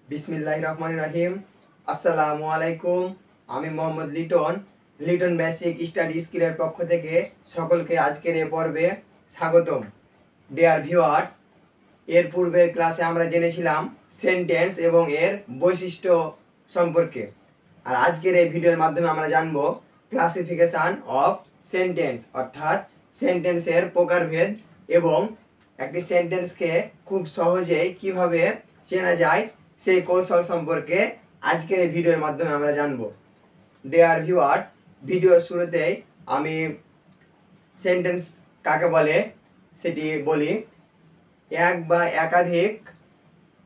বিসমিল্লাহির রহমানির রহিম। আসসালামু আলাইকুম। আমি মোহাম্মদ লিটন, লিটন বেসিক স্টাডি স্কিলের পক্ষ থেকে সকলকে আজকের এই পর্বে স্বাগতম। ডিয়ার ভিউয়ার্স, এর পূর্বের ক্লাসে আমরা জেনেছিলাম সেন্টেন্স এবং এর বৈশিষ্ট্য সম্পর্কে। আর আজকের এই ভিডিওর মাধ্যমে আমরা জানব ক্লাসিফিকেশান অফ সেন্টেন্স, অর্থাৎ সেন্টেন্সের প্রকারভেদ এবং একটি সেন্টেন্সকে খুব সহজেই কিভাবে চেনা যায় সেই কৌশল সম্পর্কে আজকের এই ভিডিওর মাধ্যমে আমরা জানব। ডিয়ার ভিউয়ার্স, ভিডিওর শুরুতেই আমি সেন্টেন্স কাকে বলে সেটি বলি। এক বা একাধিক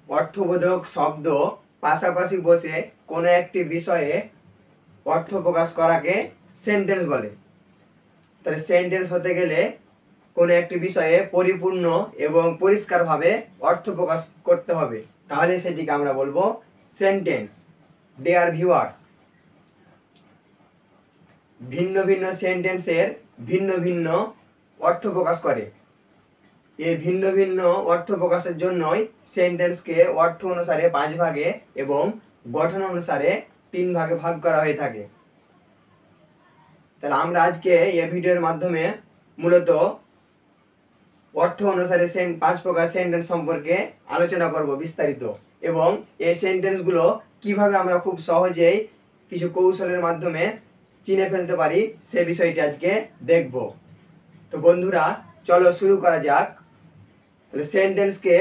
অর্থবোধক শব্দ পাশাপাশি বসে কোনো একটি বিষয়ে অর্থ প্রকাশ করাকে সেন্টেন্স বলে। তাহলে সেন্টেন্স হতে গেলে কোনো একটি বিষয়ে পরিপূর্ণ এবং পরিষ্কারভাবে অর্থ প্রকাশ করতে হবে, তাহলে সেটিকে আমরা বলবো সেন্টেন্স। ডিয়ার ভিউয়ার্স, ভিন্ন ভিন্ন সেন্টেন্সের ভিন্ন ভিন্ন অর্থ প্রকাশ করে। এই ভিন্ন ভিন্ন অর্থ প্রকাশের জন্যই সেন্টেন্সকে অর্থ অনুসারে 5 ভাগে এবং গঠন অনুসারে 3 ভাগে ভাগ করা হয়ে থাকে। তাহলে আমরা আজকে এই ভিডিওর মাধ্যমে মূলত অর্থ অনুসারে 5 প্রকার সেন্টেন্স সম্পর্কে আলোচনা করব বিস্তারিত, এবং এই সেন্টেন্সগুলো কিভাবে আমরা খুব সহজেই কিছু কৌশলের মাধ্যমে চিনে ফেলতে পারি সে বিষয়টি আজকে দেখব। তো বন্ধুরা, চলো শুরু করা যাক। তাহলে সেন্টেন্সকে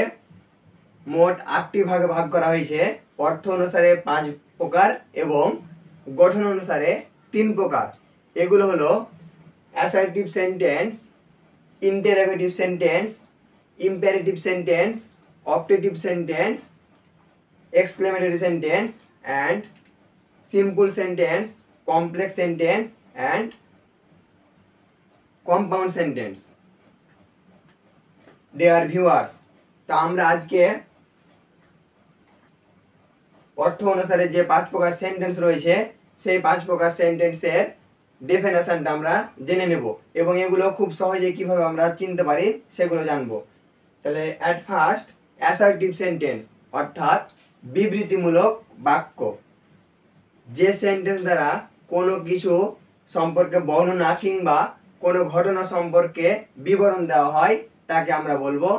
মোট 8টি ভাগে ভাগ করা হয়েছে। অর্থ অনুসারে 5 প্রকার এবং গঠন অনুসারে 3 প্রকার। এগুলো হলো assertive sentence, interrogative sentence, imperative sentence, optative sentence, exclamatory sentence and simple sentence, complex sentence and compound sentence. Dear viewers, তা আমরা আজকে অর্থ অনুসারে যে 5 প্রকার সেন্টেন্স রয়েছে সেই 5 প্রকার সেন্টেন্সের ডেফিনেশনটা আমরা জেনে নেব এবং এগুলো খুব সহজে কিভাবে আমরা চিনতে পারি সেগুলো জানবো। তাহলে অ্যাট ফার্স্ট, অ্যাসার্টিভ সেন্টেন্স অর্থাৎ বিবৃতিমূলক বাক্য। যে সেন্টেন্স দ্বারা কোনো কিছু সম্পর্কে বর্ণনা কিংবা কোনো ঘটনা সম্পর্কে বিবরণ দেওয়া হয় তাকে আমরা বলবো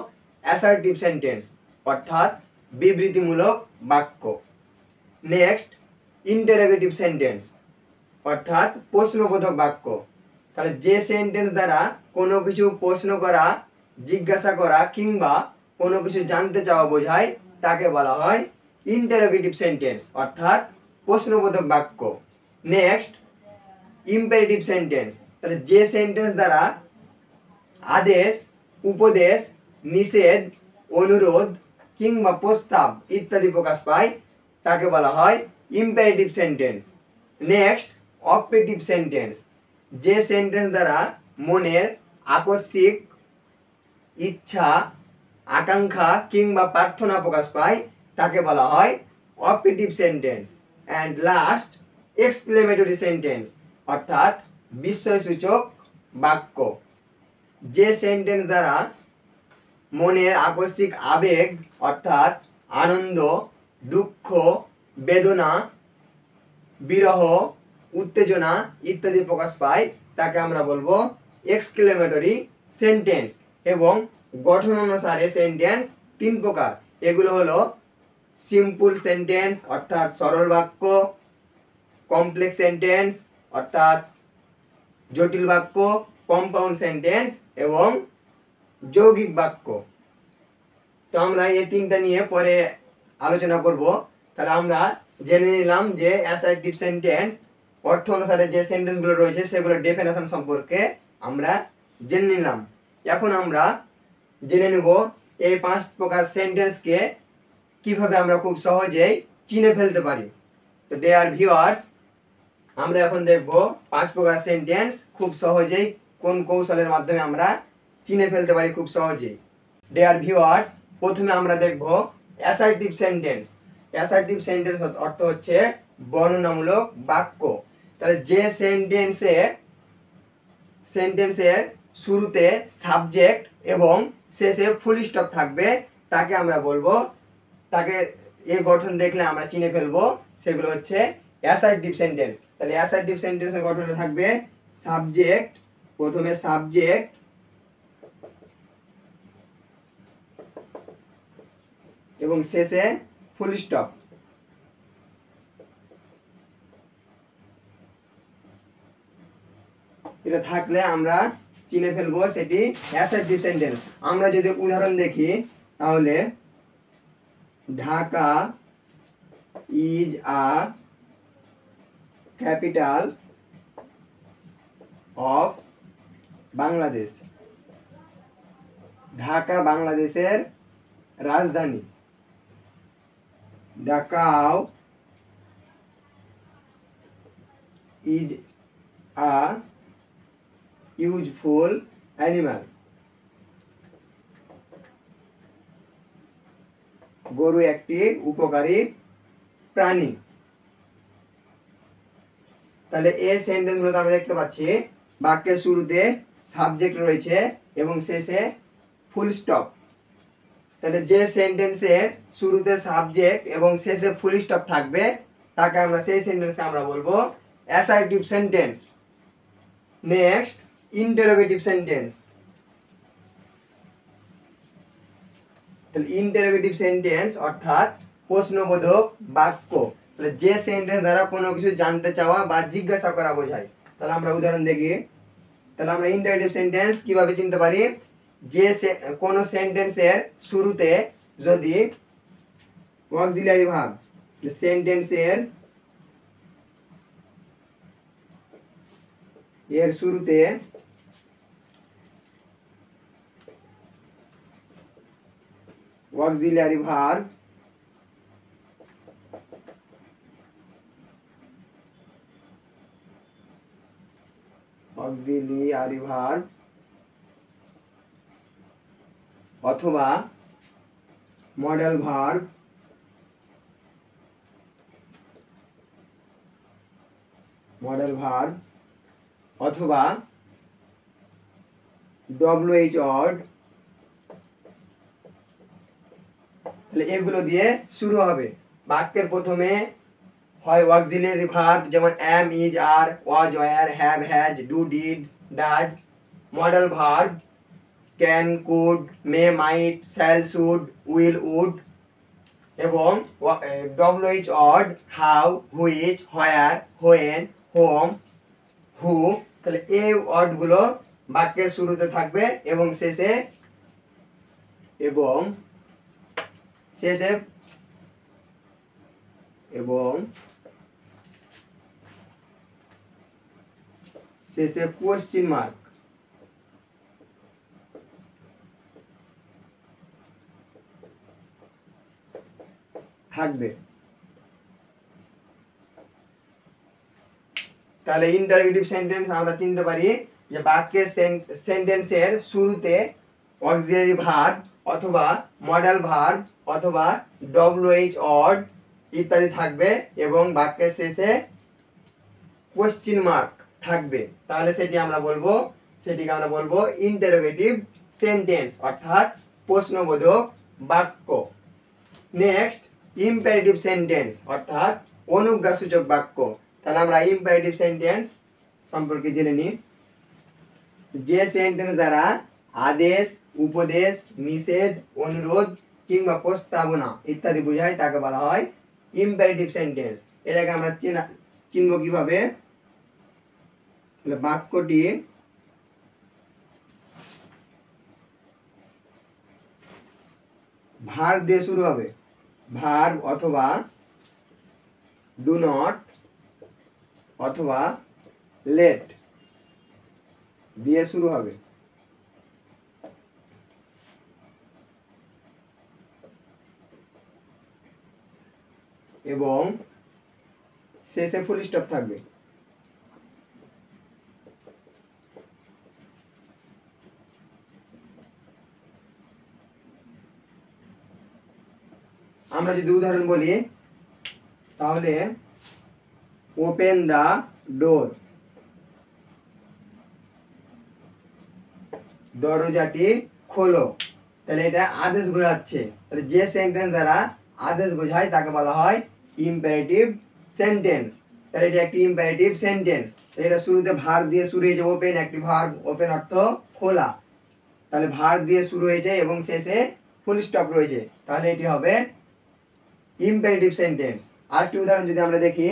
অ্যাসার্টিভ সেন্টেন্স অর্থাৎ বিবৃতিমূলক বাক্য। নেক্সট, ইন্টারোগেটিভ সেন্টেন্স অর্থাৎ প্রশ্নবোধক বাক্য। তাহলে যে সেন্টেন্স দ্বারা কোনো কিছু প্রশ্ন করা, জিজ্ঞাসা করা কিংবা কোনো কিছু জানতে চাওয়া বোঝায় তাকে বলা হয় ইন্টারোগেটিভ সেন্টেন্স অর্থাৎ প্রশ্নবোধক বাক্য। Next, imperative sentence. তাহলে যে সেন্টেন্স দ্বারা আদেশ, উপদেশ, নিষেধ, অনুরোধ কিংবা প্রস্তাব ইত্যাদি প্রকাশ পায় তাকে বলা হয় imperative sentence. Next, optative sentence. যে সেন্টেন্স দ্বারা মনের আকস্মিক ইচ্ছা, আকাঙ্ক্ষা কিংবা প্রার্থনা প্রকাশ পায় তাকে বলা হয় optative sentence. And last, exclamatory sentence অর্থাৎ বিস্ময়সূচক বাক্য। যে সেন্টেন্স দ্বারা মনের আকস্মিক আবেগ অর্থাৎ আনন্দ, দুঃখ, বেদনা, বিরহ, উত্তেজনা ইত্যাদি প্রকাশ পায় তাকে আমরা বলবো এক্সক্লেমেটরি সেন্টেন্স। এবং গঠন অনুসারে সেন্টেন্স 3 প্রকার। এগুলো হলো সিম্পল সেন্টেন্স অর্থাৎ সরল বাক্য, কমপ্লেক্স সেন্টেন্স অর্থাৎ জটিল বাক্য, কম্পাউন্ড সেন্টেন্স এবং যৌগিক বাক্য। তো আমরা এই 3টা নিয়ে পরে আলোচনা করব। তাহলে আমরা জেনে নিলাম যে অ্যাসার্টিভ সেন্টেন্স অর্থ অনুসারে যে সেন্টেন্সগুলো রয়েছে সেগুলোর ডেফিনেশন সম্পর্কে আমরা জেনে নিলাম। এখন আমরা জেনে নেব এই 5 প্রকার সেন্টেন্সকে কিভাবে আমরা খুব সহজেই চিনে ফেলতে পারি। তো ডিয়ার ভিউয়ার্স, আমরা এখন দেখব 5 প্রকার সেন্টেন্স খুব সহজেই কোন কৌশলের মাধ্যমে আমরা চিনে ফেলতে পারি খুব সহজেই। ডিয়ার ভিউয়ার্স, প্রথমে আমরা দেখব অ্যাসার্টিভ সেন্টেন্স। অ্যাসার্টিভ সেন্টেন্স অর্থ হচ্ছে বর্ণনামূলক বাক্য। তাহলে যে সেন্টেন্সের শুরুতে সাবজেক্ট এবং শেষে ফুল স্টপ থাকবে তাকে আমরা বলবো, তাকে এই গঠন দেখলে আমরা চিনে ফেলবো সেগুলো হচ্ছে অ্যাসার্টিভ সেন্টেন্স। তাহলে অ্যাসার্টিভ সেন্টেন্সের গঠনে থাকবে সাবজেক্ট, প্রথমে সাবজেক্ট, এবং শেষে ফুল স্টপ। এটা থাকলে আমরা চিনে ফেলবো সেটি অ্যাসার্টিভ সেন্টেন্স। আমরা যদি উদাহরণ দেখি তাহলে Dhaka is a capital of Bangladesh. Dhaka বাংলাদেশের রাজধানী। ঢাকাও ইজ আ ইউজফুল অ্যানিমাল। গরু একটি উপকারী প্রাণী। তাহলে এই সেন্টেন্সগুলোতে আমরা দেখতে পাচ্ছি বাক্যের শুরুতে সাবজেক্ট রয়েছে এবং শেষে ফুল স্টপ। তাহলে যে সেন্টেন্সের শুরুতে সাবজেক্ট এবং শেষে ফুল স্টপ থাকবে তাকে আমরা সেই সেন্টেন্সকে আমরা বলবো assertive sentence. Next, interrogative sentence. তাহলে ইন্টারোগেটিভ সেন্টেন্স অর্থাৎ প্রশ্নবোধক বাক্য। তাহলে যে সেন্টেন্স দ্বারা কোনো কিছু জানতে চাওয়া বা জিজ্ঞাসা করা বোঝায়। তাহলে আমরা উদাহরণ দেখি। তাহলে আমরা ইন্টারোগেটিভ সেন্টেন্স কিভাবে চিনতে পারি? যে কোনো সেন্টেন্সের শুরুতে যদি অক্সিলারি ভার্ব, সেন্টেন্সের এর শুরুতে অক্সিলারি ভার্ব অথবা মডেল ভার্ব অথবা WH ওয়ার্ড, তাহলে এগুলো দিয়ে শুরু হবে। বাক্যের প্রথমে হয় অক্সিলারি ভার্ব যেমন am, is, are, was, were, have, has, do, did, does। Modal verb can, could, may, might, shall, should, will, would। এবং WH word how, which, where, when, whom, who। তাহলে এই ওয়ার্ডগুলো বাক্যের শুরুতে থাকবে এবং শেষে কোয়েশ্চেন মার্ক থাকবে। তাহলে ইন্টারোগেটিভ সেন্টেন্স আমরা চিনতে পারি যে বাক্যের সেন্টেন্সের শুরুতে অক্সিলারি ভার্ব অথবা মডেল ভার্ব অথবা WH ওয়ার্ড ইত্যাদি থাকবে এবং বাক্যের শেষে কোয়েশ্চেন মার্ক থাকবে। তাহলে সেটিকে আমরা বলবো ইন্টারোগেটিভ সেন্টেন্স অর্থাৎ প্রশ্নবোধক বাক্য। নেক্সট, ইম্পারেটিভ সেন্টেন্স অর্থাৎ অনুজ্ঞাসূচক বাক্য। তাহলে আমরা ইম্পারেটিভ সেন্টেন্স সম্পর্কে জেনে নিই। যে সেন্টেন্স দ্বারা আদেশ, উপদেশ, নিষেধ, অনুরোধ কিংবা প্রস্তাবনা ইত্যাদি বোঝায় তাকে বলা হয় ইম্পারেটিভ সেন্টেন্স। এটাকে আমরা চিনব কিভাবে? বাক্যটি ভার্ব দিয়ে শুরু হবে। ভার্ব অথবা ডু নট অথবা লেট দিয়ে শুরু হবে। এবং শেষে ফুল স্টপ থাকবে। আমরা যদি উদাহরণ বলি তাহলে ওপেন দা ডোর, দরজাটি খোলো। তাহলে এটা আদেশ বোঝাচ্ছে। তাহলে যে সেন্টেন্স দ্বারা আদেশ বোঝায় তাকে বলা হয় ইম্পারেটিভ সেন্টেন্স। তাহলে এটা একটি ইম্পারেটিভ সেন্টেন্স। এটা শুরুতে ভার দিয়ে শুরু হয়েছে, ওপেন, একটি ভার্ব, ওপেন অর্থ খোলা, তাহলে ভার দিয়ে শুরু হয়েছে এবং শেষে ফুল স্টপ রয়েছে, তাহলে এটি হবে ইম্পারেটিভ সেন্টেন্স। আরেকটি উদাহরণ যদি আমরা দেখি,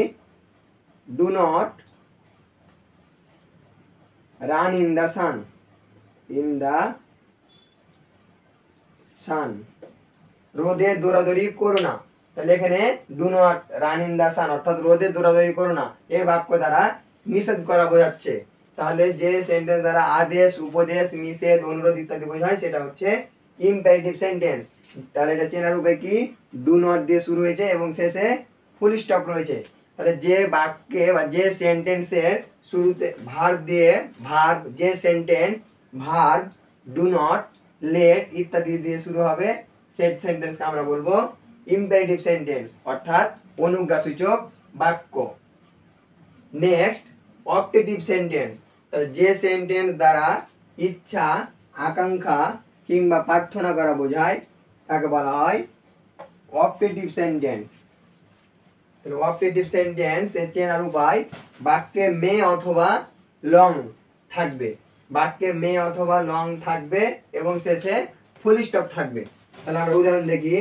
do not run in the sun, in the sun, রোদে দৌড়াদৌড়ি করো না। তাহলে এখানে do not run in the sun অর্থাৎ রোদে দৌড়াদৌড়ি করো না, এই বাক্য দ্বারা নিষেধ করা বোঝাচ্ছে। তাহলে যে সেন্টেন্স দ্বারা আদেশ, উপদেশ, নিষেধ, অনুরোধ ইত্যাদি বোঝায় সেটা হচ্ছে ইম্পারেটিভ সেন্টেন্স। তাহলে এটা চেনার উপায় কি, ডু নট দিয়ে শুরু হয়েছে এবং শেষে ফুল স্টপ রয়েছে। তাহলে যে বাক্যে বা যে সেন্টেন্সের শুরুতে ভার্ব দিয়ে, ভার্ব, যে sentence verb, do not, let ইত্যাদি দিয়ে শুরু হবে সেই সেন্টেন্সকে আমরা বলবো ইম্পারেটিভ সেন্টেন্স অর্থাৎ অনুজ্ঞাসূচক বাক্য। Next, optative sentence. তাহলে যে সেন্টেন্স দ্বারা ইচ্ছা, আকাঙ্ক্ষা কিংবা প্রার্থনা করা বোঝায় তাকে বলা হয় অপটেটিভ সেন্টেন্স। তাহলে অপটেটিভ সেন্টেন্স এর চেনার উপায়, বাক্যে মে অথবা লং থাকবে, বাক্যে মে অথবা লং থাকবে এবং শেষে ফুল স্টপ থাকবে। তাহলে আমরা উদাহরণ দেখি,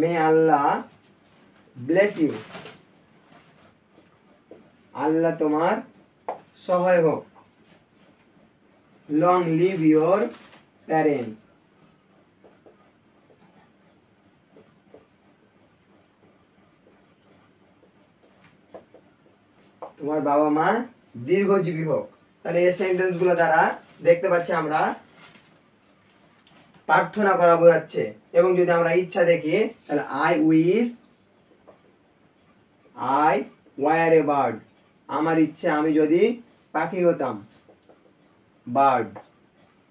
মে আল্লাহ ব্লেস ইউ, আল্লাহ তোমার সহায় হোক। লং লিভ ইয়োর প্যারেন্টস, তোমার বাবা মা দীর্ঘজীবী হোক। তাহলে এই সেন্টেন্স গুলো দ্বারা দেখতে পাচ্ছি আমরা প্রার্থনা করা বোঝাচ্ছে। এবং যদি আমরা ইচ্ছা দেখি, তাহলে I wish I were a bird, আমার ইচ্ছে আমি যদি পাখি হতাম, বার্ড।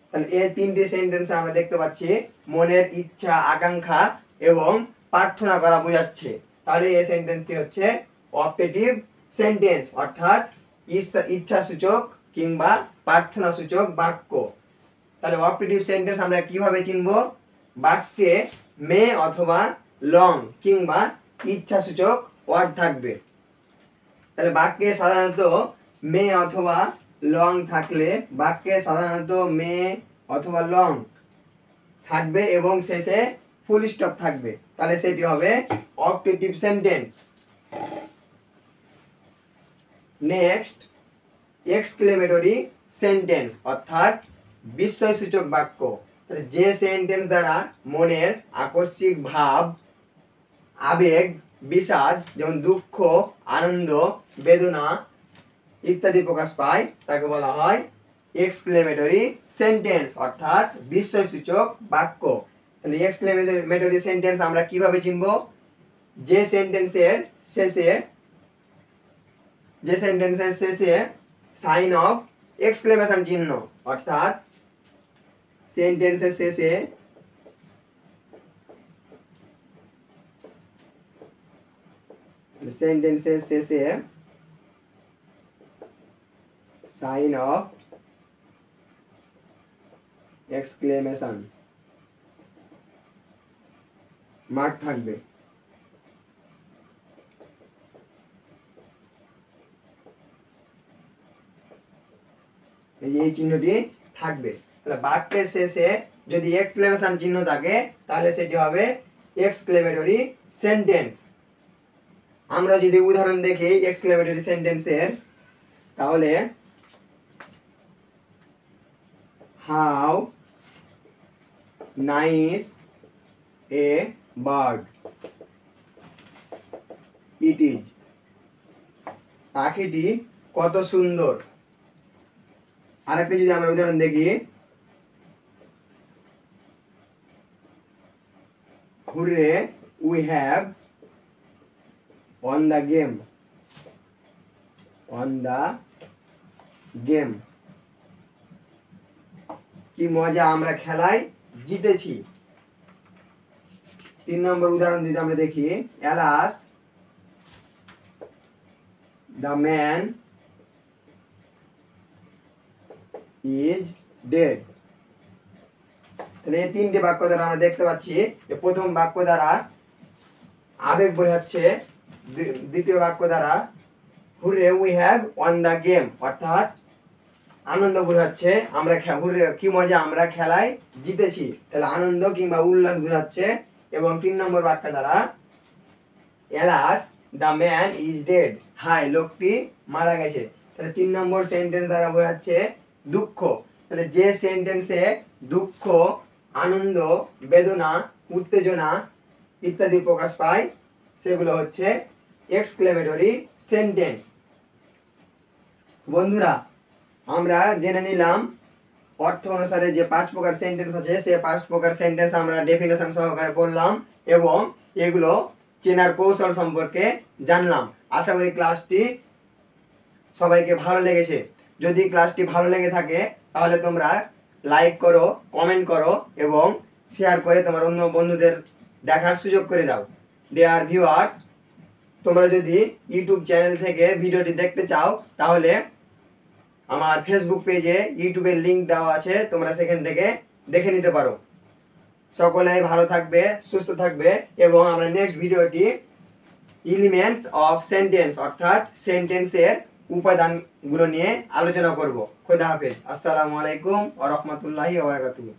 তাহলে এই তিনটি সেন্টেন্সে আমরা দেখতে পাচ্ছি মনের ইচ্ছা, আকাঙ্ক্ষা এবং প্রার্থনা করা বোঝাচ্ছে। তাহলে এই সেন্টেন্সটি হচ্ছে অপটেটিভ সেন্টেন্স অর্থাৎ ইচ্ছা সূচক কিংবা প্রার্থনা সূচক বাক্য। তাহলে অপটেটিভ সেন্টেন্স আমরা কিভাবে চিনব, বাক্যে মে অথবা লং কিংবা ইচ্ছা সূচক ওয়ার্ড থাকবে। তাহলে বাক্যে সাধারণত মে অথবা লং থাকলে, বাক্যে সাধারণত মে অথবা লং থাকবে এবং শেষে ফুল স্টপ থাকবে, তাহলে সেটি হবে optative sentence. Next, exclamatory sentence অর্থাৎ বিস্ময়সূচক বাক্য। যে সেন্টেন্স দ্বারা মনের আকস্মিক ভাব, আবেগ, বিষাদ যেমন দুঃখ, আনন্দ, বেদনা ইত্যাদি প্রকাশ পায় তাকে বলা হয় এক্সক্লেমেটরি সেন্টেন্স অর্থাৎ বিস্ময়সূচক বাক্য। তাহলে এক্সক্লেমেটরি সেন্টেন্স আমরা কিভাবে চিনব, যে সেন্টেন্সের শেষে সাইন অফ এক্সক্লেমেশন চিহ্ন অর্থাৎ সেন্টেন্সের শেষে সাইন অফ এক্সক্লেমেশন মার্ক থাকবে। এই চিহ্নটি থাকবে। তাহলে বাক্যের শেষে যদি এক্সক্লেমেশন চিহ্ন থাকে তাহলে সেটি হবে এক্সক্লেমেটরি সেন্টেন্স। আমরা যদি উদাহরণ দেখি এক্সক্লেমেটরি সেন্টেন্সের, তাহলে how nice a bird it is, পাখিটি কত সুন্দর। আরেকটা যদি আমরা উদাহরণ দেখি, hurray we have won the game, কি মজা আমরা খেলায় জিতেছি। 3 নম্বর উদাহরণ যদি আমরা দেখি, alas the man is dead. তাহলে এই তিনটে বাক্য দ্বারা আমরা দেখতে পাচ্ছি যে প্রথম বাক্য দ্বারা আবেগ বোঝাচ্ছে, দ্বিতীয় বাক্য দ্বারা hurray we have won the game, অর্থাৎ আনন্দ বোঝাচ্ছে, আমরা হুররে কি মজা আমরা খেলায় জিতেছি, তাহলে আনন্দ কিংবা উল্লাস বোঝাচ্ছে। এবং 3 নম্বর বাক্য দ্বারা alas the man is dead, হাই লোকটি মারা গেছে, তাহলে 3 নম্বর সেন্টেন্স দ্বারা বোঝাচ্ছে দুঃখ। তাহলে যে সেন্টেন্সে দুঃখ, আনন্দ, বেদনা, উত্তেজনা ইত্যাদি প্রকাশ পায় সেগুলো হচ্ছে এক্সক্লেমেটরি সেন্টেন্স। বন্ধুরা, আমরা জেনে নিলাম অর্থ অনুসারে যে 5 প্রকার সেন্টেন্স আছে, সেই 5 প্রকার সেন্টেন্স আমরা ডেফিনেশন সহকারে পড়লাম এবং এগুলো চেনার কৌশল সম্পর্কে জানলাম। আশা করি ক্লাসটি সবাইকে ভালো লেগেছে। যদি ক্লাসটি ভালো লেগে থাকে তাহলে তোমরা লাইক করো, কমেন্ট করো এবং শেয়ার করে তোমার অন্য বন্ধুদের দেখার সুযোগ করে দাও। ডিয়ার ভিউয়ার্স, তোমরা যদি ইউটিউব চ্যানেল থেকে ভিডিওটি দেখতে চাও তাহলে আমার ফেসবুক পেজে ইউটিউবের লিংক দেওয়া আছে, তোমরা সেখান থেকে দেখে নিতে পারো। সকলেই ভালো থাকবে, সুস্থ থাকবে এবং আমরা নেক্সট ভিডিওটি এলিমেন্টস অফ সেন্টেন্স অর্থাৎ সেন্টেন্সের উপাদানগুলো নিয়ে আলোচনা করব। খোদা হাফেজ। আসসালামু আলাইকুম ওয়া রাহমাতুল্লাহি ওয়া বারাকাতুহু।